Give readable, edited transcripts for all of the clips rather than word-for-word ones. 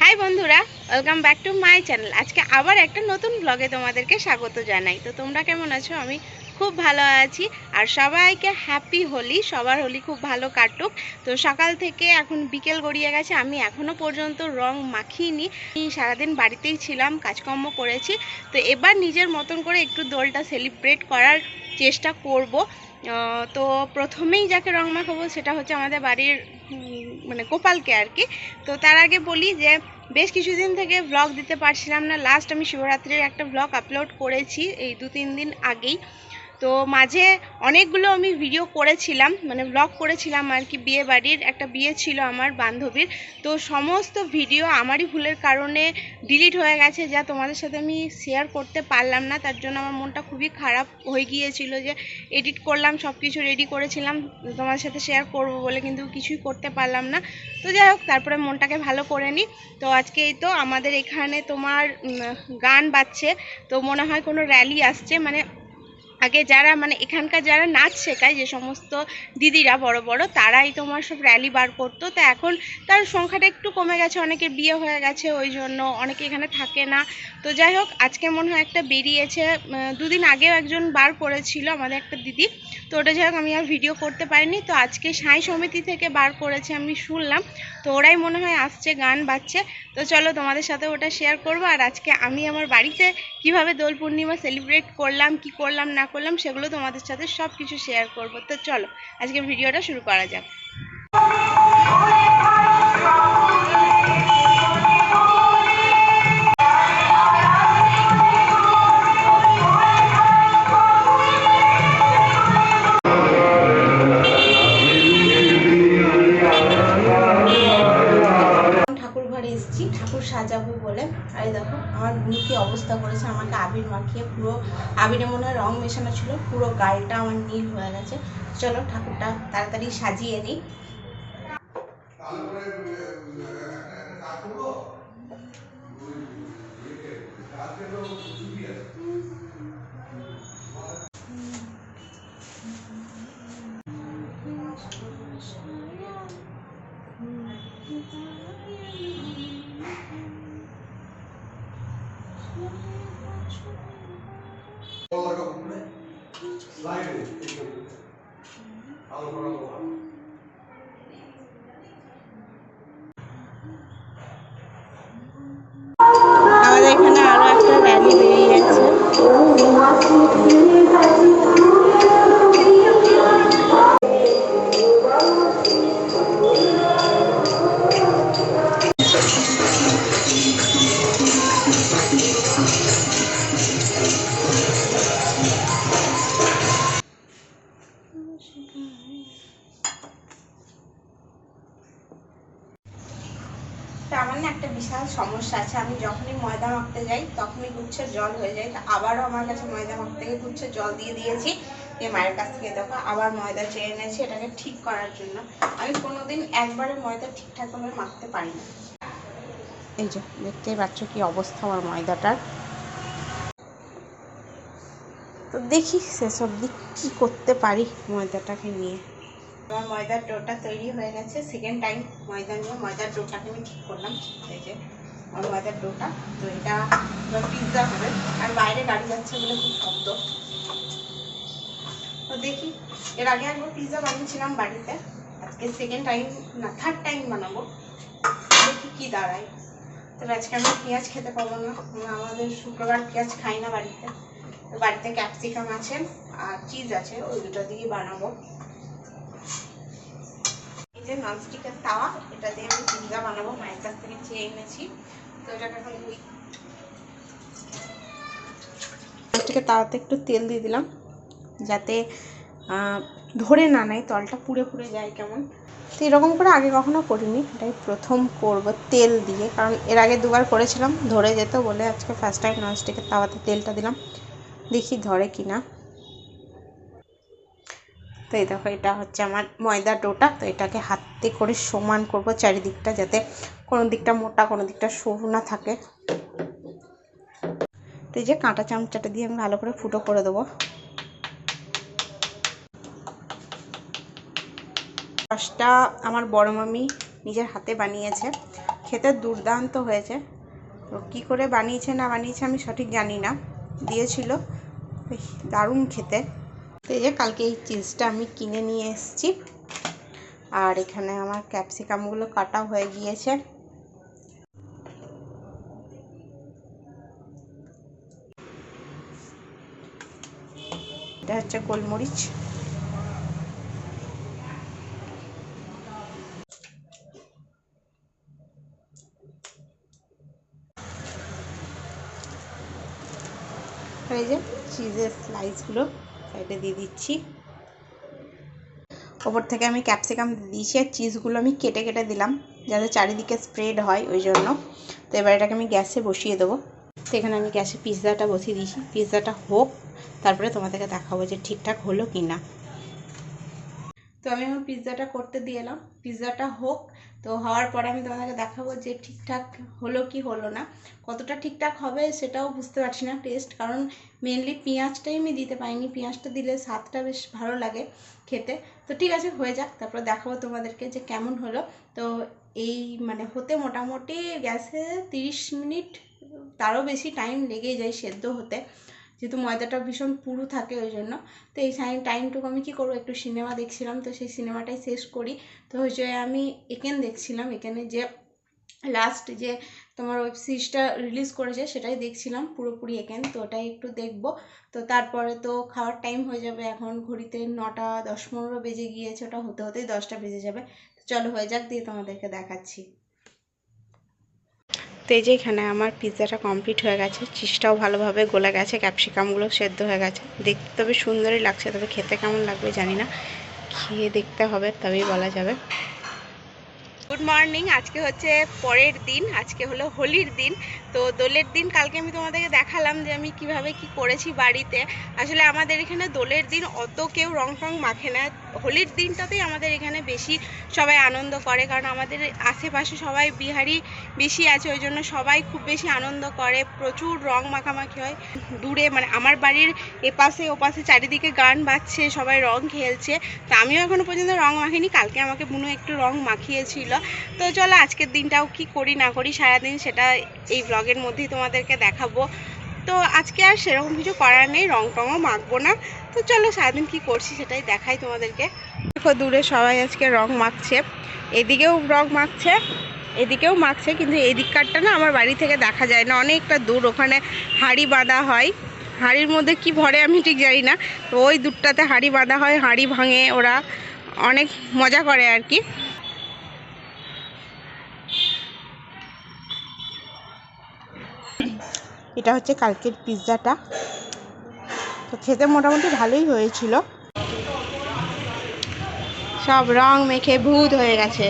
High বন্ধুরা, welcome back to my channel. আজকে আবার একটা নতুন ব্লগে তোমাদেরকে স্বাগত জানাই। তো তোমরা কেমন আছো? আমি খুব ভালো আছি। আর সবাইকে হ্যাপি হোলি। সবার হোলি খুব ভালো কাটুক। তো সকাল থেকে এখন বিকেল গড়িয়ে গেছে, আমি এখনও পর্যন্ত রং মাখিইনি। সারাদিন বাড়িতেই ছিলাম, কাজকর্ম করেছি। তো এবার নিজের মতন করে একটু দোলটা সেলিব্রেট করার চেষ্টা করব। তো প্রথমেই যাকে রং মাখাবো সেটা হচ্ছে আমাদের বাড়ির মানে গোপালকে আর কি। তো তার আগে বলি যে বেশ কিছুদিন থেকে ব্লগ দিতে পারছিলাম না। লাস্ট আমি শিবরাত্রির একটা ব্লগ আপলোড করেছি এই 2-3 দিন আগেই। তো মাঝে অনেকগুলো আমি ভিডিও করেছিলাম, মানে ব্লগ করেছিলাম আর কি। বিয়ে বাড়ির একটা বিয়ে ছিল আমার বান্ধবীর। তো সমস্ত ভিডিও আমারই ভুলের কারণে ডিলিট হয়ে গেছে, যা তোমাদের সাথে আমি শেয়ার করতে পারলাম না। তার জন্য আমার মনটা খুবই খারাপ হয়ে গিয়েছিল যে এডিট করলাম, সব কিছু রেডি করেছিলাম তোমাদের সাথে শেয়ার করব বলে, কিন্তু কিছুই করতে পারলাম না। তো যাই হোক, তারপরে মনটাকে ভালো করে নিই। তো আজকে এই তো আমাদের এখানে তোমার গান বাজছে। তো মনে হয় কোনো র্যালি আসছে। মানে আগে যারা মানে এখানকার যারা নাচ শেখায়, যে সমস্ত দিদিরা বড় বড়, তারাই তোমার সব র্যালি বার করতো। তো এখন তার সংখ্যাটা একটু কমে গেছে, অনেকের বিয়ে হয়ে গেছে, ওই জন্য অনেকে এখানে থাকে না। তো যাই হোক, আজকে মনে হয় একটা বেরিয়েছে। 2 দিন আগেও একজন বার করেছিল আমাদের একটা দিদি। তো ওটা যাই হোক, আমি আর ভিডিও করতে পারিনি। তো আজকে সাঁই সমিতি থেকে বার করেছে আমি শুনলাম। তো ওরাই মনে হয় আসছে, গান বাজছে। তো চলো তোমাদের সাথে ওটা শেয়ার করবো। আর আজকে আমি আমার বাড়িতে কিভাবে দোল পূর্ণিমা সেলিব্রেট করলাম, কি করলাম না করলাম, সেগুলো তোমাদের সাথে সব কিছু শেয়ার করব। তো চলো আজকে ভিডিওটা শুরু করা যাক। ঠাকুর ঘরে এসেছি ঠাকুর সাজাবো বলে। আর দেখো আমার বোন কি অবস্থা করেছে, আমাকে আবির মাখিয়ে, পুরো আবিরে মনে হয় রং মেশানো ছিল, পুরো গালটা আমার নীল হয়ে গেছে। চলো ঠাকুরটা তাড়াতাড়ি সাজিয়ে নিই। আমাদের এখানে আরো একটা র্যালি বেরিয়েছে। আমার না একটা বিশাল সমস্যা আছে, আমি যখনই ময়দা মাখতে যাই তখনই গুচ্ছে জল হয়ে যায়। তো আবারও আমার কাছে ময়দা মাখতে গিয়ে গুচ্ছে জল দিয়ে দিয়েছি। মায়ের কাছ থেকে দেখো আবার ময়দা চেয়ে এনেছি এটাকে ঠিক করার জন্য। আমি কোনোদিন একবারে ময়দা ঠিকঠাকভাবে মাখতে পারি না। এই যে দেখতেই পাচ্ছ কি অবস্থা আমার ময়দাটার। তো দেখি সেসব দিক কী করতে পারি ময়দাটাকে নিয়ে। আমার ময়দার ডোটা তৈরি হয়ে গেছে। সেকেন্ড টাইম ময়দা নিয়ে ময়দার ডোটাকে আমি ঠিক করলাম। এই যে আমার ময়দার ডোটা। তো এটা পিৎজা হবে। আর বাইরে গাড়ি যাচ্ছে বলে খুব শব্দ। তো দেখি, এর আগে একবার পিৎজা বানিয়েছিলাম বাড়িতে, আজকে সেকেন্ড টাইম না থার্ড টাইম বানাবো। দেখি কি দাঁড়ায়। তবে আজকে আমি পেঁয়াজ খেতে পারবো না, আমাদের শুক্রবার পেঁয়াজ খাই না বাড়িতে। তো বাড়িতে ক্যাপসিকাম আছে আর চিজ আছে, ওই দুটো দিয়েই বানাবো। এই যে ননস্টিকের তাওয়া, এটা দিয়ে আমি পিৎজা বানাবো, মায়ের কাছ থেকে চেয়ে এনেছি। তো এটাকে এখন ননস্টিকের তাওয়াতে একটু তেল দিয়ে দিলাম যাতে ধরে না নেয়, তলটা পুড়ে পুড়ে যায় কেমন। তো এরকম করে আগে কখনো করিনি, এটাই প্রথম করব তেল দিয়ে, কারণ এর আগে 2বার করেছিলাম ধরে যেত বলে আজকে ফার্স্ট টাইম ননস্টিকের তাওয়াতে তেলটা দিলাম। দেখি ধরে কিনা। তো এই দেখো এটা হচ্ছে আমার ময়দা ডোটা। তো এটাকে হাতে করে সমান করব চারিদিকটা, যাতে কোনো দিকটা মোটা কোনো দিকটা সরু না থাকে। তো এই যে কাঁটা চামচাটা দিয়ে আমি ভালো করে ফুটো করে দেবো। রসটা আমার বড় মামি নিজের হাতে বানিয়েছে। খেতে দুর্দান্ত হয়েছে। তো কী করে বানিয়েছে না বানিয়েছে আমি সঠিক জানি না, দিয়েছিল দারুণ খেতে। তো এই যে কালকে এই চিজটা আমি কিনে নিয়ে এসেছি, আর এখানে আমার ক্যাপসিকামগুলো কাটা হয়ে গিয়েছে। এটা হচ্ছে গোলমরিচ, এই যে চিজের স্লাইসগুলো সাইডে দিয়ে দিচ্ছি। ওপর থেকে আমি ক্যাপসিকাম দিয়ে দিয়েছি, আর চিজগুলো আমি কেটে কেটে দিলাম যাতে চারিদিকে স্প্রেড হয় ওই জন্য। তো এবার এটাকে আমি গ্যাসে বসিয়ে দেবো। তো এখানে আমি গ্যাসে পিৎজাটা বসিয়ে দিয়েছি, পিৎজাটা হোক তারপরে তোমাদেরকে দেখাবো যে ঠিকঠাক হলো কি না। তো আমি এখন পিৎজাটা করতে দিয়ে এলাম, পিৎজাটা হোক, তো হওয়ার পরে আমি তোমাদেরকে দেখাবো যে ঠিকঠাক হলো কি হলো না। কতটা ঠিকঠাক হবে সেটাও বুঝতে পারছি না টেস্ট, কারণ মেনলি পেঁয়াজটাই আমি দিতে পারিনি। পেঁয়াজটা দিলে স্বাদটা বেশ ভালো লাগে খেতে। তো ঠিক আছে, হয়ে যাক, তারপর দেখাবো তোমাদেরকে যে কেমন হলো। তো এই মানে হতে মোটামুটি গ্যাসে 30 মিনিট, তারও বেশি টাইম লেগেই যায় সেদ্ধ হতে, যেহেতু ময়দাটা ভীষণ পুরু থাকে ওই জন্য। তো এই টাইমটুকু আমি কী করবো, একটু সিনেমা দেখছিলাম, তো সেই সিনেমাটাই শেষ করি। তো হচ্ছে আমি এখানে দেখছিলাম, এখানে যে লাস্ট যে তোমার ওয়েব সিরিজটা রিলিজ করেছে সেটাই দেখছিলাম পুরোপুরি এখানে। তো ওটাই একটু দেখবো। তো তারপরে তো খাওয়ার টাইম হয়ে যাবে, এখন ঘড়িতে 9টা 10-15 বেজে গিয়েছে, ওটা হতে হতেই 10টা বেজে যাবে। তো চলো হয়ে যাক, দিয়ে তোমাদেরকে দেখাচ্ছি। তো এই যে এখানে আমার পিৎজাটা কমপ্লিট হয়ে গেছে, চিজটাও ভালোভাবে গলে গেছে, ক্যাপসিকামগুলো সেদ্ধ হয়ে গেছে, দেখতে তবে সুন্দরই লাগছে, তবে খেতে কেমন লাগবে জানি না, খেয়ে দেখতে হবে তবেই বলা যাবে। গুড মর্নিং, আজকে হচ্ছে পরের দিন, আজকে হলো হোলির দিন। তো দোলের দিন কালকে আমি তোমাদেরকে দেখালাম যে আমি কিভাবে কি করেছি বাড়িতে। আসলে আমাদের এখানে দোলের দিন অত কেউ রং টং মাখে না, হোলির দিনটাতেই আমাদের এখানে বেশি সবাই আনন্দ করে, কারণ আমাদের আশেপাশে সবাই বিহারি বেশি আছে, ওই জন্য সবাই খুব বেশি আনন্দ করে, প্রচুর রং মাখামাখি হয়। দূরে মানে আমার বাড়ির এপাশে ওপাশে চারিদিকে গান বাজছে, সবাই রং খেলছে। তো আমিও এখনো পর্যন্ত রং মাখিনি, কালকে আমাকে বুনু একটু রং মাখিয়েছিল। তো চলো আজকের দিনটাও কি করি না করি সারাদিন সেটা এই ব্লগের মধ্যেই তোমাদেরকে দেখাবো। তো আজকে আর সেরকম কিছু করার নেই, রং টংও মাখবো না। তো চলো সারাদিন কি করছি সেটাই দেখাই তোমাদেরকে। দেখো দূরে সবাই আজকে রং মাখছে, এদিকেও রং মাখছে, এদিকেও মাখছে, কিন্তু এদিককারটা না আমার বাড়ি থেকে দেখা যায় না, অনেকটা দূর, ওখানে হাঁড়ি বাঁধা হয়, হাঁড়ির মধ্যে কি ভরে আমি ঠিক জানি না। তো ওই দূরটাতে হাঁড়ি বাঁধা হয়, হাঁড়ি ভাঙে, ওরা অনেক মজা করে আর কি। এটা হচ্ছে কালকের পিৎজাটা, তো খেতে মোটামুটি ভালোই হয়েছিল। সব রং মেখে ভূত হয়ে গেছে।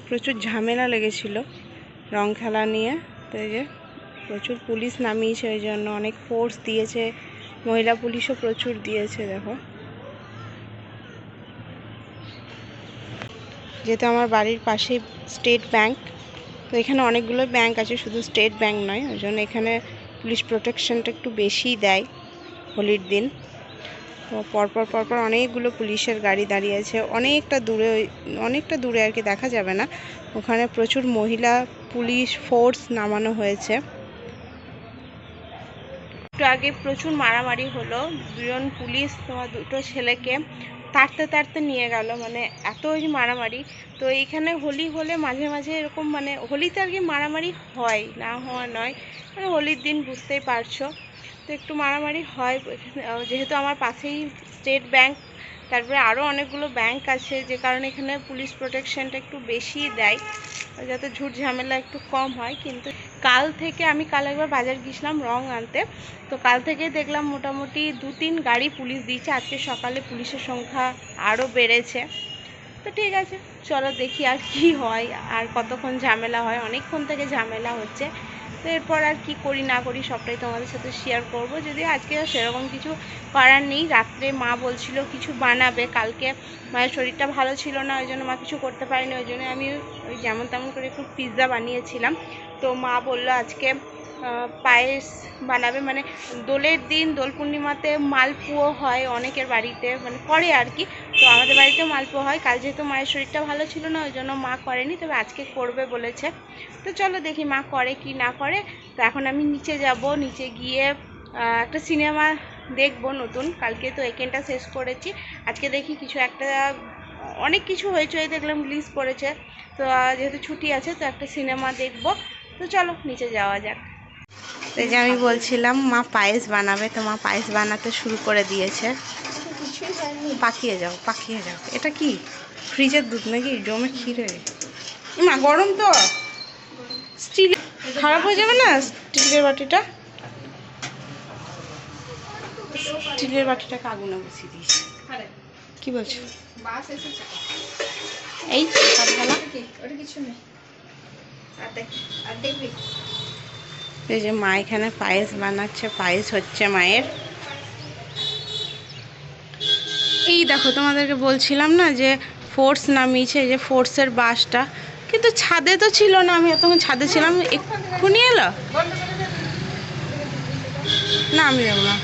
প্রচুর ঝামেলা লেগেছিল রং খেলা নিয়ে, তো এই যে প্রচুর পুলিশ নামিয়েছে, ওই জন্য অনেক ফোর্স দিয়েছে, মহিলা পুলিশও প্রচুর দিয়েছে। দেখো যেহেতু আমার বাড়ির পাশে স্টেট ব্যাংক, তো এখানে অনেকগুলো ব্যাংক আছে, শুধু স্টেট ব্যাংক নয়, ওই জন্য এখানে পুলিশ প্রোটেকশনটা একটু বেশিই দেয় হোলির দিন। তো পরপর পরপর অনেকগুলো পুলিশের গাড়ি দাঁড়িয়ে আছে, অনেকটা দূরে আর কি, দেখা যাবে না, ওখানে প্রচুর মহিলা পুলিশ ফোর্স নামানো হয়েছে। একটু আগে প্রচুর মারামারি হলো, দুজন পুলিশ তোমার দুটো ছেলেকে তাড়তে তাড়তে নিয়ে গেল, মানে এত মারামারি। তো এইখানে হোলি হলে মাঝে মাঝে এরকম, মানে হোলিতে আর কি মারামারি হয়, না হওয়া নয়, মানে হোলির দিন বুঝতেই পারছো, তো একটু মারামারি হয় এখানে, যেহেতু আমার পাশেই স্টেট ব্যাংক, তারপরে আরও অনেকগুলো ব্যাংক আছে, যে কারণে এখানে পুলিশ প্রোটেকশনটা একটু বেশি দেয়, যাতে ঝুট ঝামেলা একটু কম হয়। কিন্তু কাল থেকে কাল একবার বাজার গিয়েছিলাম রং আনতে, তো কাল থেকে দেখলাম মোটামুটি 2-3 গাড়ি পুলিশ দিয়েছে, আজকে সকালে পুলিশের সংখ্যা আরও বেড়েছে। তো ঠিক আছে, চলো দেখি আর কি হয়, আর কতক্ষণ ঝামেলা হয়, অনেকক্ষণ থেকে ঝামেলা হচ্ছে। তো এরপর আর কি করি না করি সবটাই তোমাদের সাথে শেয়ার করব, যদিও আজকে সেরকম কিছু করার নেই। রাত্রে মা বলছিল কিছু বানাবে, কালকে মায়ের শরীরটা ভালো ছিল না, ওই জন্য মা কিছু করতে পারেনি, ওই জন্য আমি ওই যেমন তেমন করে একটু পিৎজা বানিয়েছিলাম। তো মা বললো আজকে পায়েস বানাবে, মানে দোলের দিন দোল পূর্ণিমাতে মালপুয়ো হয় অনেকের বাড়িতে, মানে করে আর কি। তো আমাদের বাড়িতেও মালপুয়ো হয়। কাল যেহেতু মায়ের শরীরটা ভালো ছিল না, ওই জন্য মা করেনি, তবে আজকে করবে বলেছে। তো চলো দেখি মা করে কি না করে। তো এখন আমি নিচে যাব, নিচে গিয়ে একটা সিনেমা দেখবো নতুন। কালকে তো একেনটা শেষ করেছি, আজকে দেখি কিছু একটা, অনেক কিছু হয়েছে দেখলাম রিলিজ করেছে। তো যেহেতু ছুটি আছে তো একটা সিনেমা দেখবো। তো চলো নিচে যাওয়া যাক। এই যে আমি বলছিলাম মা পায়েস বানাবে, তো মা পায়েস বানাতে শুরু করে দিয়েছে। পাকিয়ে যাও পাকিয়ে যাও। এটা কি ফ্রিজের দুধ নাকি জমে ক্ষীরে? মা গরম তো, স্টিল খারাপ হয়ে যাবে না স্টিলের বাটিটা? স্টিলের বাটিটাকে আগুনে বসিয়ে দিয়েছি। কি বলছো? এই কিছু নেই। এই যে মা এখানে পায়েস বানাচ্ছে, পায়েস হচ্ছে মায়ের। এই দেখো তোমাদেরকে বলছিলাম না যে ফোর্স নামিয়েছে, এই যে ফোর্সের বাসটা, কিন্তু ছাদে তো ছিল না, আমি তখন ছাদে ছিলাম, এক্ষুনি এলো না। আমি যাবো না,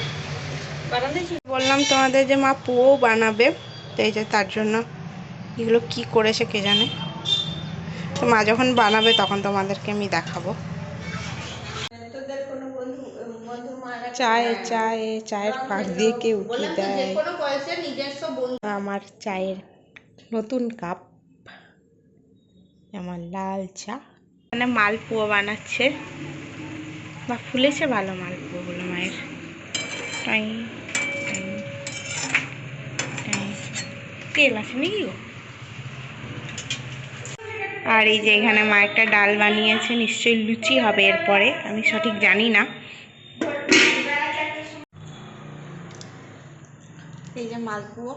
বললাম তোমাদের যে মা পুয়ো বানাবে, তো এই যে তার জন্য এগুলো কি করেছে কে জানে। তো মা যখন বানাবে তখন তোমাদেরকে আমি দেখাবো। চায়ের পাক দিয়ে কে উঠিয়ে দেয় আমার চায়ের নতুন কাপ, আমার লাল চা। মানে মালপোয়া বানাচ্ছে, বা ফুলেছে ভালো মালপোয়াগুলো মায়ের। টাই টাই টাই। তেল আছে নাকি গো? আর এই যে এখানে মা একটা ডাল বানিয়েছে, নিশ্চয়ই লুচি হবে এরপরে, আমি সঠিক জানি না। এই যে মালপোয়া।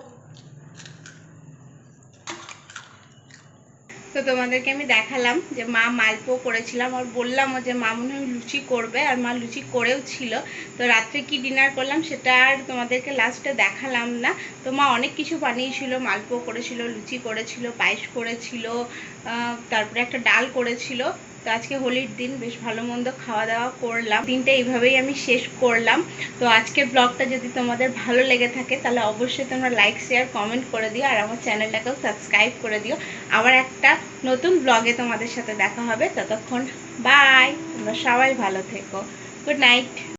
তো তোমাদেরকে আমি দেখালাম যে মা মালপোয়া করেছিলাম, আর বললামও যে মা মনে হয় লুচি করবে, আর মা লুচি করেও ছিল। তো রাত্রে কি ডিনার করলাম সেটা আর তোমাদেরকে লাস্টে দেখালাম না। তো মা অনেক কিছু বানিয়েছিল, মালপোয়া করেছিল, লুচি করেছিল, পায়েস করেছিল, তারপরে একটা ডাল করেছিল। তো আজকে হোলির দিন বেশ ভালো মন্দ খাওয়া দাওয়া করলাম, দিনটা এইভাবেই আমি শেষ করলাম। তো আজকের ব্লগটা যদি তোমাদের ভালো লেগে থাকে তাহলে অবশ্যই তোমরা লাইক শেয়ার কমেন্ট করে দিও, আর আমার চ্যানেলটাকেও সাবস্ক্রাইব করে দিও। আবার একটা নতুন ব্লগে তোমাদের সাথে দেখা হবে, ততক্ষণ বাই, তোমরা সবাই ভালো থেকো, গুড নাইট।